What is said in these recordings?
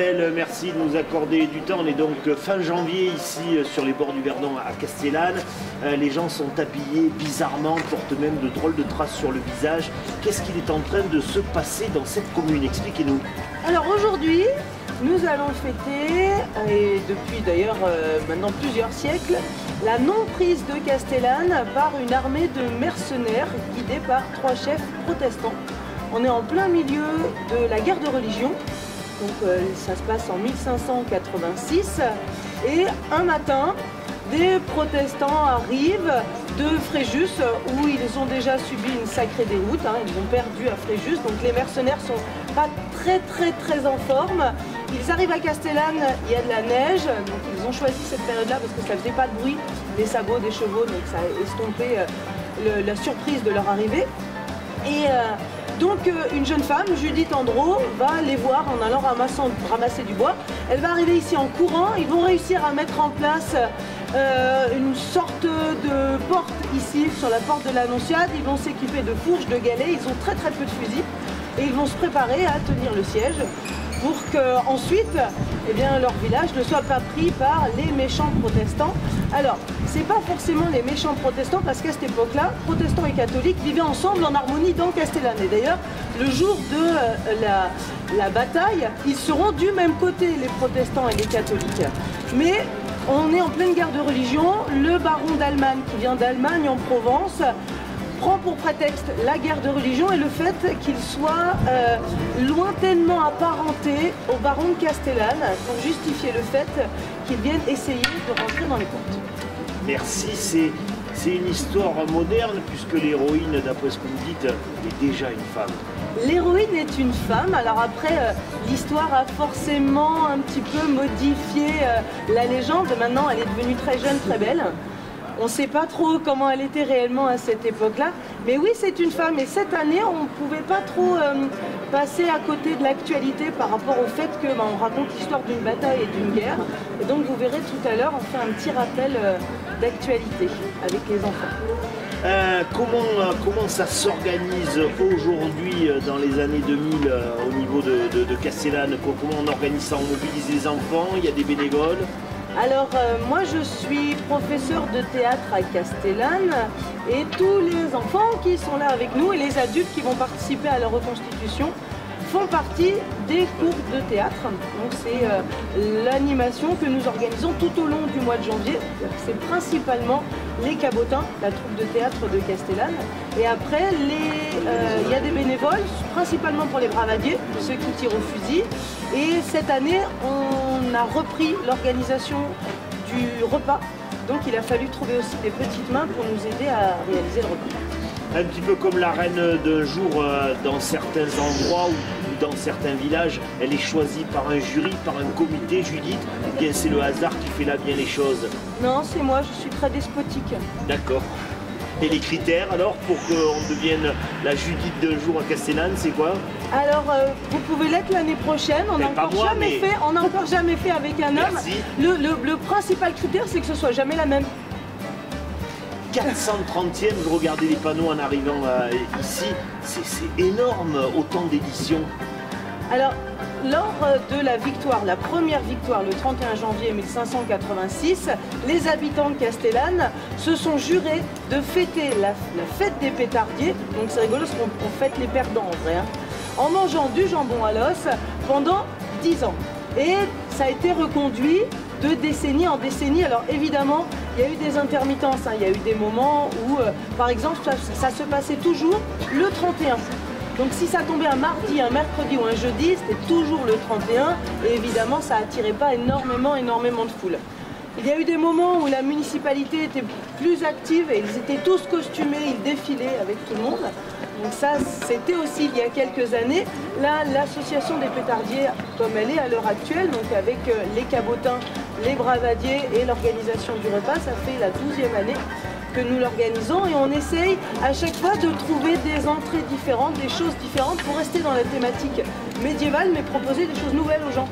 Isabelle, merci de nous accorder du temps. On est donc fin janvier ici sur les bords du Verdon à Castellane. Les gens sont habillés bizarrement, portent même de drôles de traces sur le visage. Qu'est-ce qu'il est en train de se passer dans cette commune? Expliquez-nous. Alors aujourd'hui, nous allons fêter, et depuis d'ailleurs maintenant plusieurs siècles, la non-prise de Castellane par une armée de mercenaires guidée par 3 chefs protestants. On est en plein milieu de la guerre de religion, donc ça se passe en 1586, et un matin, des protestants arrivent de Fréjus, où ils ont déjà subi une sacrée déroute, ils ont perdu à Fréjus, donc les mercenaires sont pas très en forme. Ils arrivent à Castellane, il y a de la neige, donc ils ont choisi cette période-là parce que ça faisait pas de bruit, des sabots, des chevaux, donc ça a estompé la surprise de leur arrivée. Et donc une jeune femme, Judith Andro, va les voir en allant ramasser du bois. Elle va arriver ici en courant, ils vont réussir à mettre en place une sorte de porte ici, sur la porte de l'Annonciade. Ils vont s'équiper de fourches, de galets, ils ont très peu de fusils. Et ils vont se préparer à tenir le siège pour qu'ensuite, leur village ne soit pas pris par les méchants protestants. Alors, c'est pas forcément les méchants protestants parce qu'à cette époque-là, protestants et catholiques vivaient ensemble en harmonie dans Castellane. Et d'ailleurs, le jour de la bataille, ils seront du même côté, les protestants et les catholiques. Mais on est en pleine guerre de religion. Le baron d'Allemagne, qui vient d'Allemagne en Provence, prend pour prétexte la guerre de religion et le fait qu'il soit lointainement apparenté au baron de Castellane pour justifier le fait qu'il vienne essayer de rentrer dans les comptes. Merci, c'est une histoire moderne puisque l'héroïne, d'après ce que vous dites, est déjà une femme. L'héroïne est une femme, alors après l'histoire a forcément un petit peu modifié la légende. Maintenant elle est devenue très jeune, très belle. On ne sait pas trop comment elle était réellement à cette époque-là. Mais oui, c'est une femme. Et cette année, on ne pouvait pas trop passer à côté de l'actualité par rapport au fait qu'on raconte l'histoire d'une bataille et d'une guerre. Et donc, vous verrez tout à l'heure, on fait un petit rappel d'actualité avec les enfants. Comment ça s'organise aujourd'hui dans les années 2000 au niveau de Castellane? Comment on organise ça? On mobilise les enfants, il y a des bénévoles? Alors moi je suis professeur de théâtre à Castellane et tous les enfants qui sont là avec nous et les adultes qui vont participer à la reconstitution font partie des cours de théâtre. Donc c'est l'animation que nous organisons tout au long du mois de janvier. C'est principalement les Cabotins, la troupe de théâtre de Castellane. Et après, il y a des bénévoles, principalement pour les bravadiers, ceux qui tirent au fusil. Et cette année, on a repris l'organisation du repas. Donc il a fallu trouver aussi des petites mains pour nous aider à réaliser le repas. Un petit peu comme la reine d'un jour dans certains endroits ou dans certains villages, elle est choisie par un jury, par un comité, Judith, ou bien c'est le hasard qui fait là bien les choses? Non, c'est moi, je suis très despotique. D'accord. Et les critères alors pour qu'on devienne la Judith d'un jour à Castellane, c'est quoi? Alors, vous pouvez l'être l'année prochaine, on n'a encore jamais fait avec un homme. Le principal critère, c'est que ce soit jamais la même. 430e, vous regardez les panneaux en arrivant ici, c'est énorme, autant d'éditions. Alors, lors de la victoire, la première victoire, le 31 janvier 1586, les habitants de Castellane se sont jurés de fêter la fête des pétardiers, donc c'est rigolo parce qu'on fête les perdants en vrai, en mangeant du jambon à l'os pendant 10 ans. Et ça a été reconduit de décennie en décennie. Alors évidemment, il y a eu des intermittences, il y a eu des moments où, par exemple, ça se passait toujours le 31. Donc si ça tombait un mardi, un mercredi ou un jeudi, c'était toujours le 31. Et évidemment, ça n'attirait pas énormément de foule. Il y a eu des moments où la municipalité était plus active et ils étaient tous costumés, ils défilaient avec tout le monde. Donc ça, c'était aussi il y a quelques années. Là, l'association des pétardiers, comme elle est à l'heure actuelle, donc avec les cabotins, les bravadiers et l'organisation du repas, ça fait la 12e année que nous l'organisons et on essaye à chaque fois de trouver des entrées différentes, des choses différentes pour rester dans la thématique médiévale mais proposer des choses nouvelles aux gens.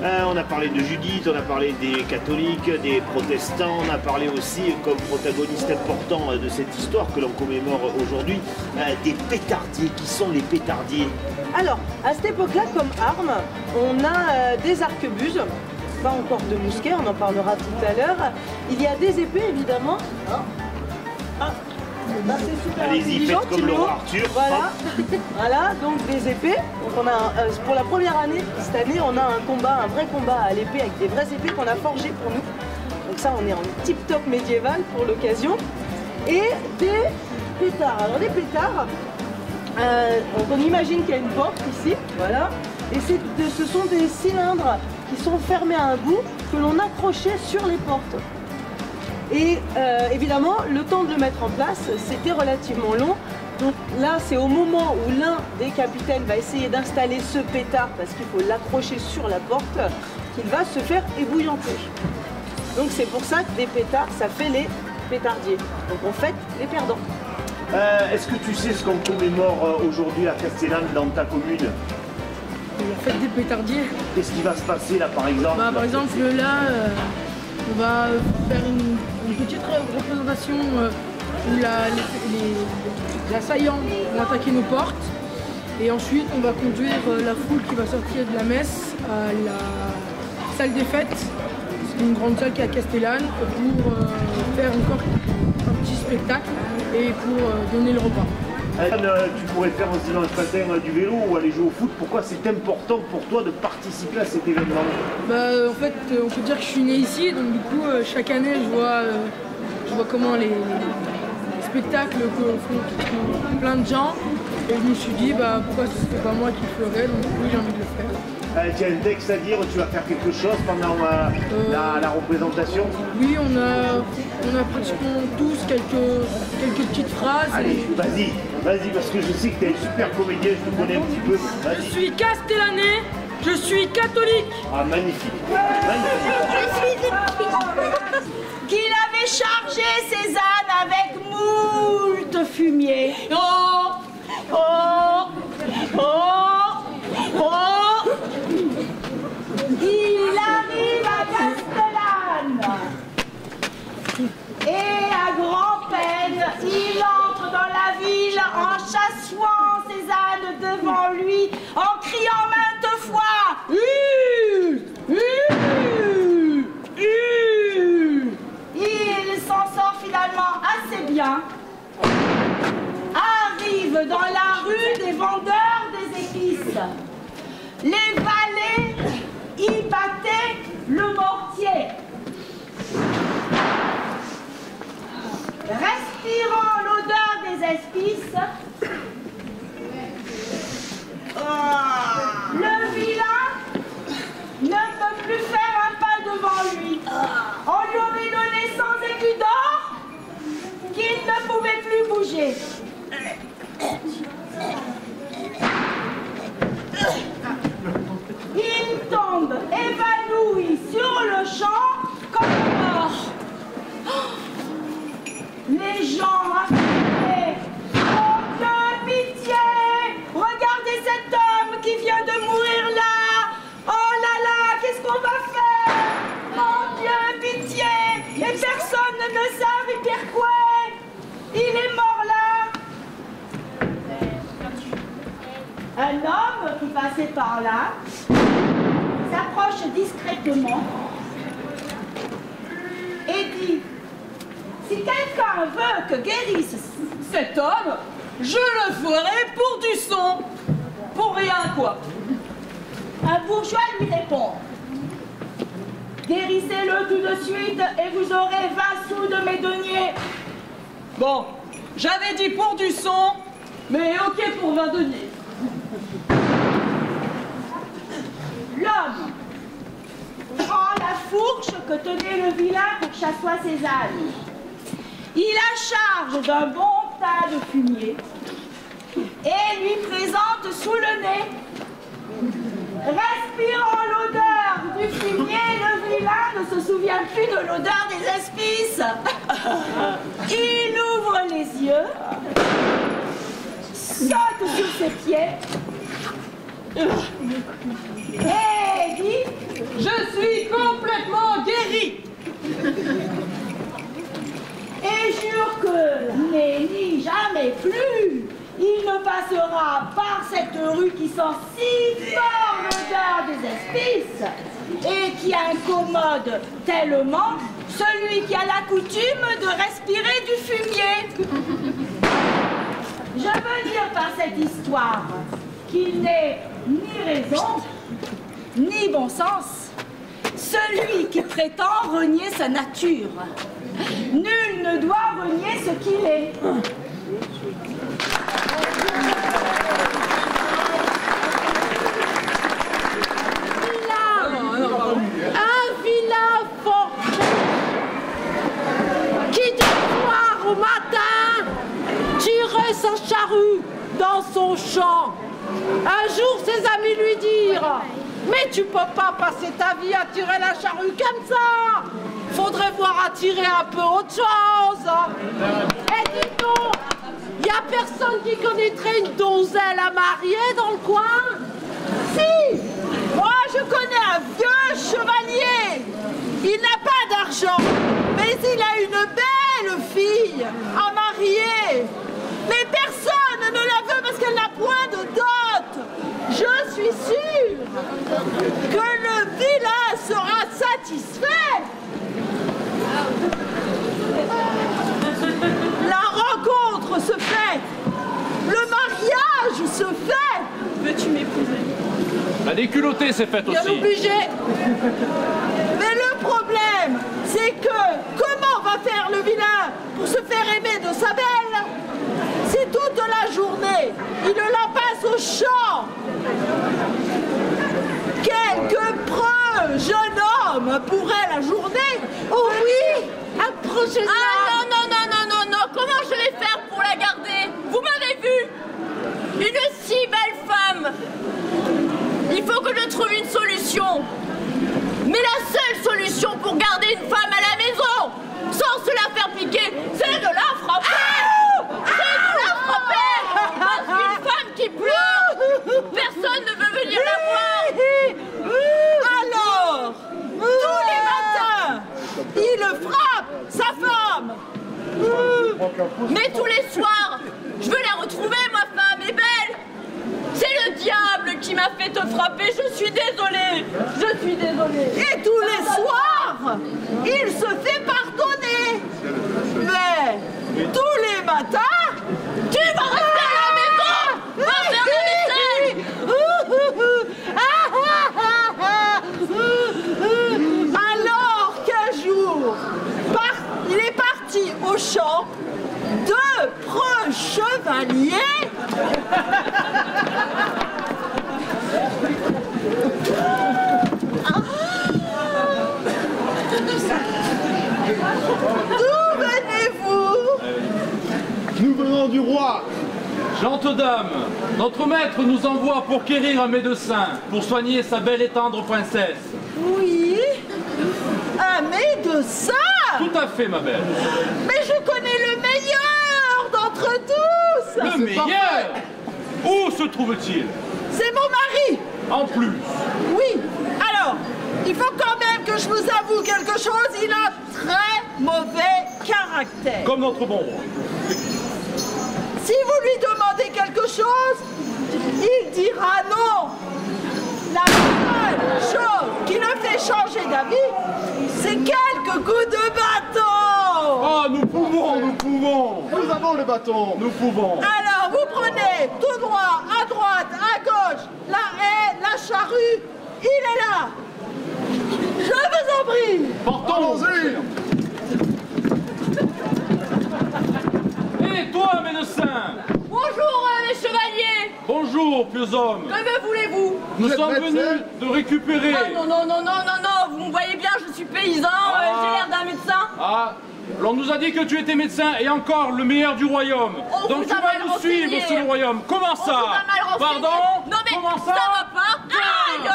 On a parlé de Judith, on a parlé des catholiques, des protestants, on a parlé aussi, comme protagoniste important de cette histoire que l'on commémore aujourd'hui, des pétardiers. Qui sont les pétardiers? Alors, à cette époque-là, comme arme, on a des arquebuses, pas encore de mousquets, on en parlera tout à l'heure. Il y a des épées, évidemment. Bah, c'est super. Allez-y, faites comme le roi Arthur. Voilà. Voilà, donc des épées. Donc on a pour la première année, cette année, on a un vrai combat à l'épée avec des vraies épées qu'on a forgées pour nous. Donc ça, on est en tip-top médiéval pour l'occasion. Et des pétards. Alors des pétards, donc on imagine qu'il y a une porte ici, voilà. Et ce sont des cylindres qui sont fermés à un bout que l'on accrochait sur les portes. Et évidemment, le temps de le mettre en place, c'était relativement long. Donc là, c'est au moment où l'un des capitaines va essayer d'installer ce pétard, parce qu'il faut l'accrocher sur la porte, qu'il va se faire ébouillanter. Donc c'est pour ça que des pétards, ça fait les pétardiers. Donc on fête les perdants. Est-ce que tu sais ce qu'on commémore aujourd'hui à Castellane dans ta commune? La fête des pétardiers. Qu'est-ce qui va se passer là par exemple? Par exemple là, on va faire une petite représentation où les assaillants vont attaquer nos portes. Et ensuite on va conduire la foule qui va sortir de la messe à la salle des fêtes. C'est une grande salle qui est à Castellane pour faire encore un petit spectacle et pour donner le repas. Tu pourrais faire aussi dans le matin du vélo ou aller jouer au foot. Pourquoi c'est important pour toi de participer à cet événement? En fait, on peut dire que je suis né ici, donc du coup, chaque année, je vois comment les spectacles que font plein de gens. Et je me suis dit, pourquoi ce serait pas moi qui le ferais, donc du coup, j'ai envie de le faire. Tu as un texte à dire, tu vas faire quelque chose pendant la représentation? Oui, on a pratiquement tous quelques petites phrases. Allez, vas-y, parce que je sais que tu es un super comédien, je te connais un petit peu. Je suis castellanais, je suis catholique. Ah, magnifique. Qu'il avait chargé ses ânes avec moult fumier. Oh, oh, oh, oh. Il arrive à Castellane et à grand-peine, il entre dans la ville en chassant ses ânes devant lui, en criant maintes fois Il s'en sort finalement assez bien, arrive dans la rue des vendeurs des épices. Les valets y battaient le mortier. Respirant l'odeur des épices, le vilain ne peut plus faire un pas devant lui. On lui aurait donné 100 écus d'or qu'il ne pouvait plus bouger. Il tombe évanoui sur le champ comme mort. Les gens affligés, oh que pitié! Regardez cet homme qui vient de mourir là! Oh là là, qu'est-ce qu'on va faire? Mon Dieu, pitié! Et personne ne savent dire quoi! Il est mort là! Un homme qui passait par là s'approche discrètement et dit: si quelqu'un veut que guérisse cet homme, je le ferai pour du son. Pour rien, quoi. Un bourgeois lui répond: guérissez-le tout de suite et vous aurez 20 sous de mes deniers. Bon, j'avais dit pour du son, mais ok pour 20 deniers. L'homme prend la fourche que tenait le vilain pour chasser ses ânes. Il la charge d'un bon tas de fumier et lui présente sous le nez. Respirant l'odeur du fumier, le vilain ne se souvient plus de l'odeur des épices. Il ouvre les yeux, saute sur ses pieds et guéri? Je suis complètement guéri. Et jure que, n'est jamais plus, il ne passera par cette rue qui sent si fort l'odeur des espices et qui incommode tellement celui qui a la coutume de respirer du fumier. Je veux dire par cette histoire qu'il n'est ni raison, ni bon sens, celui qui prétend renier sa nature. Nul ne doit renier ce qu'il est. Un vilain forçat qui du soir au matin tirait sa charrue dans son champ. Un jour, ses amis lui dirent: mais tu peux pas passer ta vie à tirer la charrue comme ça. Faudrait voir à tirer un peu autre chose. Et dis donc, y a personne qui connaîtrait une donzelle à marier dans le coin? Si, moi je connais un vieux chevalier. Il n'a pas d'argent, mais il a une belle fille à marier. Mais personne ne la veut parce qu'elle n'a point de dot. Je suis sûre que le vilain sera satisfait. La rencontre se fait, le mariage se fait. Veux-tu m'épouser? La déculottée s'est faite Bien aussi. obligé. Mais le problème, c'est que comment va faire le vilain pour se faire aimer de sa belle si toute la journée, il la passe au champ? Quelques preux jeune homme pourrait la journée. Oh oui, approchez ça. Ah non, comment je vais faire pour la garder? Vous m'avez vu? Une si belle femme. Il faut que je trouve une solution. Mais la seule solution pour garder une femme à la maison, sans se la faire piquer, c'est de la frapper. C'est de la frapper. Parce qu'une femme qui pleure, personne ne veut venir la voir. Alors, tous les matins, il frappe sa femme. Mais tous les soirs, je veux la retrouver, ma femme est belle. C'est le diable qui m'a fait te frapper, je suis désolée. Je suis désolée. Et tous les soirs, il se fait pardonner. Mais tous les matins, Tu vas rester à la maison. Va faire la vaisselle. alors qu'un jour, il est parti au champ, deux preux chevaliers D'où venez-vous? Nous venons du roi. Gentes dames, notre maître nous envoie pour quérir un médecin, pour soigner sa belle et tendre princesse. Oui, un médecin. Tout à fait, ma belle. Mais je connais le meilleur d'entre tous. Le meilleur. Où se trouve-t-il? C'est mon mari. En plus. Oui, alors, il faut quand même que je vous avoue quelque chose, il a très mauvais caractère. Comme notre bon roi. Si vous lui demandez quelque chose, il dira non. La seule chose qui le fait changer d'avis, c'est quelques coups de bâton. Oh, nous pouvons, nous pouvons. Nous avons le bâton. Nous pouvons. Alors, vous prenez tout droit, à droite, à gauche, la haie, la charrue, il est là. Je vous en prie. Portons-y. Et toi, médecin? Bonjour, les chevaliers. Bonjour, pieux homme. Que voulez-vous? Nous Vous êtes sommes médecin? venus de récupérer. Ah non, vous me voyez bien, je suis paysan, j'ai l'air d'un médecin. Ah, l'on nous a dit que tu étais médecin et encore le meilleur du royaume. On Donc vous tu a vas mal nous renseigné. suivre sur le royaume. Comment ça? On vous a mal renseigné. Pardon? Non mais Comment ça va pas. Aïe.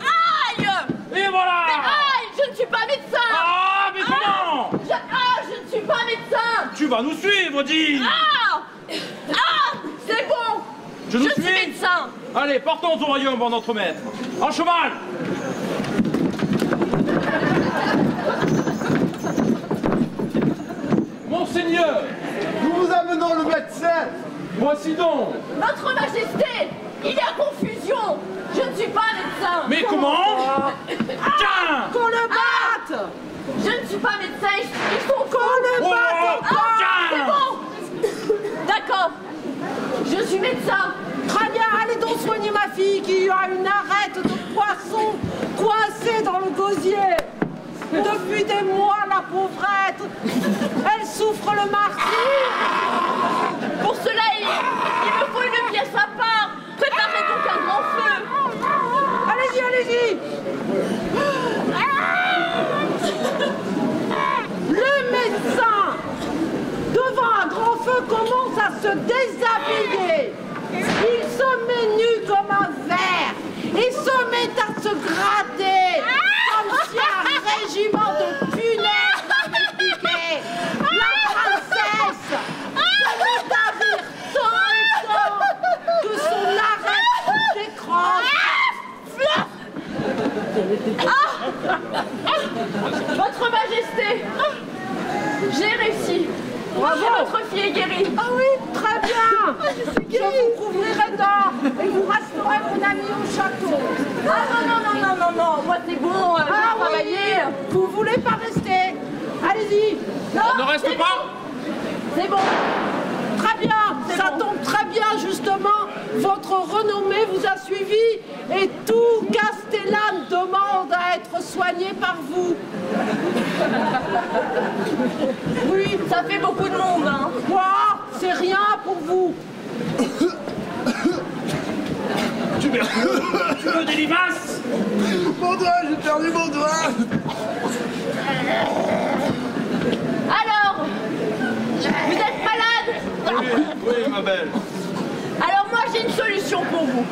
Aïe. Et voilà. Mais aïe, je ne suis pas médecin. Ah, mais comment? Je ne suis pas médecin. Tu vas nous suivre, dis. C'est bon. Je nous suis suis. médecin. Allez, partons au royaume, bon notre maître. En cheval. monseigneur. Nous vous amenons le médecin. Voici donc. Votre Majesté, il y a confusion. Je ne suis pas médecin. Mais comment? Tiens. Qu'on le batte! Je ne suis pas médecin, ils sont Qu'on le batte! C'est bon. D'accord. Je suis médecin. Très bien, allez donc soigner ma fille qui a une arête de poisson coincée dans le gosier. Depuis des mois, la pauvrette, elle souffre le martyre. Pour cela, il me faut une pièce à part. Préparez donc un grand feu. Allez-y, allez-y. Le médecin, devant un grand feu, commence à se déshabiller. Il se met nu comme un ver et se met à se gratter comme si un régiment de punaises l'avait piqué. La princesse se met à rire tant et tant que son arête s'écrase. Votre Majesté, j'ai réussi. Bravo. Votre fille est guérie. Ah oui, très bien. Je vous couvrirai d'or et vous resterez mon ami au château. Ah non, moi c'est bon, je vais travailler. Vous voulez pas rester? Allez-y. Non, On ne reste c'est pas. bon. C'est bon. Très bien, ça tombe très bien justement. Votre renommée vous a suivi et tout Castellane demande à être soigné par vous. Oui, ça fait beaucoup de monde, hein. Quoi? C'est rien pour vous. Tu veux des limaces? Mon doigt, j'ai perdu mon doigt. Alors, vous êtes malade? Oui, ma belle. Alors moi j'ai une solution pour vous.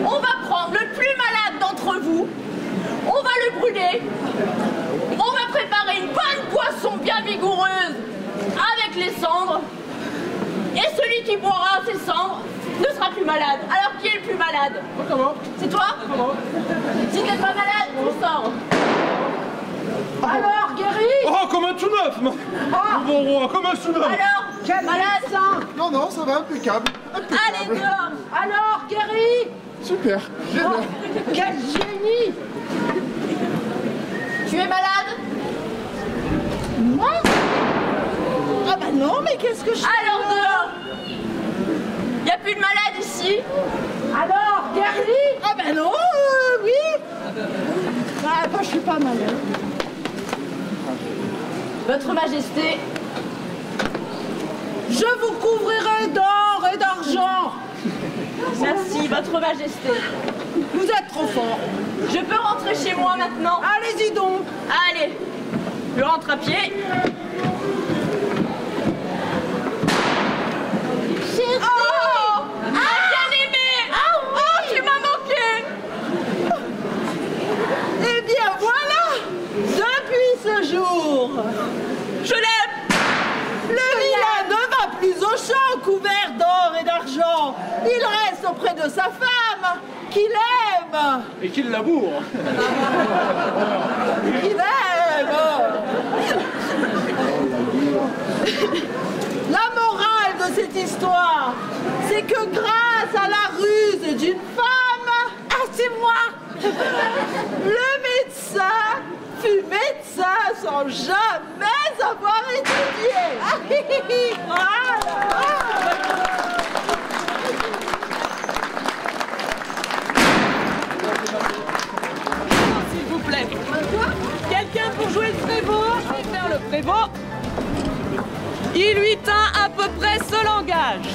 On va prendre le plus malade d'entre vous, on va le brûler, on va préparer une bonne boisson bien vigoureuse avec les cendres, et celui qui boira ces cendres ne sera plus malade. Alors qui est le plus malade? Comment? C'est toi? Comment? Si t'es pas malade, tu sors. Alors, guéri? Oh, comme un tout neuf, mon roi, comme un tout neuf. Alors, Quel malade? médecin? Non, non, ça va, impeccable. Allez dehors. Alors, guéri? Super, génial. Oh, quel génie! Tu es malade? Moi? Ah bah non, mais qu'est-ce que je fais? Alors dehors. Y a plus de malade ici? Alors, guéri? Ah bah non, oui. Ah bah je suis pas malade. Votre Majesté, Je vous couvrirai d'or et d'argent. merci, Votre Majesté. Vous êtes trop fort. Je peux rentrer chez moi maintenant? Allez-y donc. Allez, je rentre à pied. Chérie. Oh, bien-aimé. Oh, tu m'as manqué. Eh bien voilà. Depuis ce jour, Je l'aime. le vilain ne va plus au champ couvert d'or et d'argent. Il reste auprès de sa femme, qu'il aime. Et qu'il laboure. Qu'il aime. La morale de cette histoire, c'est que grâce à la ruse d'une femme, ah c'est moi, le médecin fut médecin sans jamais avoir étudié. Voilà. S'il vous plaît. Quelqu'un pour jouer le prévôt? Je vais faire le prévôt. Il lui tint à peu près ce langage.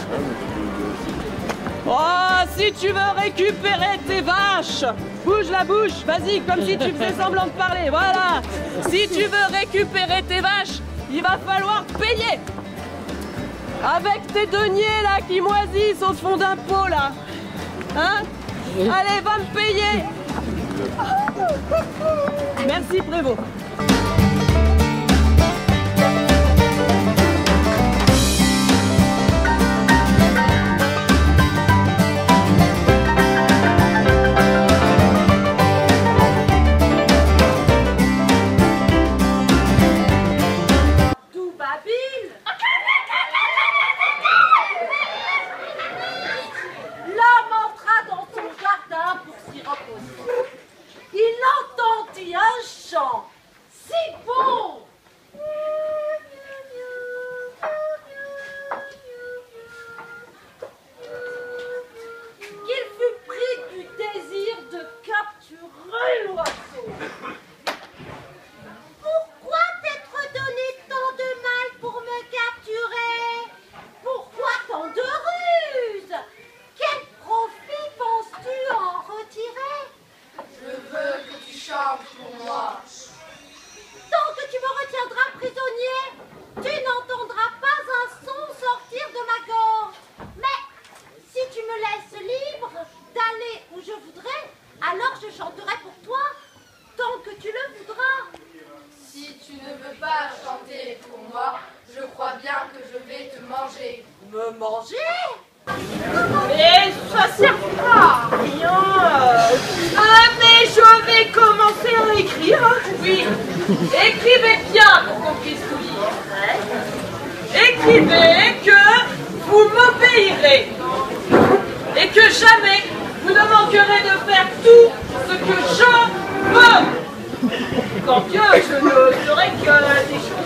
Oh, si tu veux récupérer tes vaches, bouge la bouche, vas-y, comme si tu faisais semblant de parler, voilà. Si tu veux récupérer tes vaches, il va falloir payer. Avec tes deniers là qui moisissent au fond d'un pot là. Hein? Allez, va me payer. Merci Prévost. Tout va pile Mais ça servira à rien. Ah, mais je vais commencer à écrire. Oui, écrivez bien pour qu'on puisse vous lire. Écrivez que vous m'obéirez et que jamais vous ne manquerez de faire tout ce que je veux. Quand que je ne ferai que des choses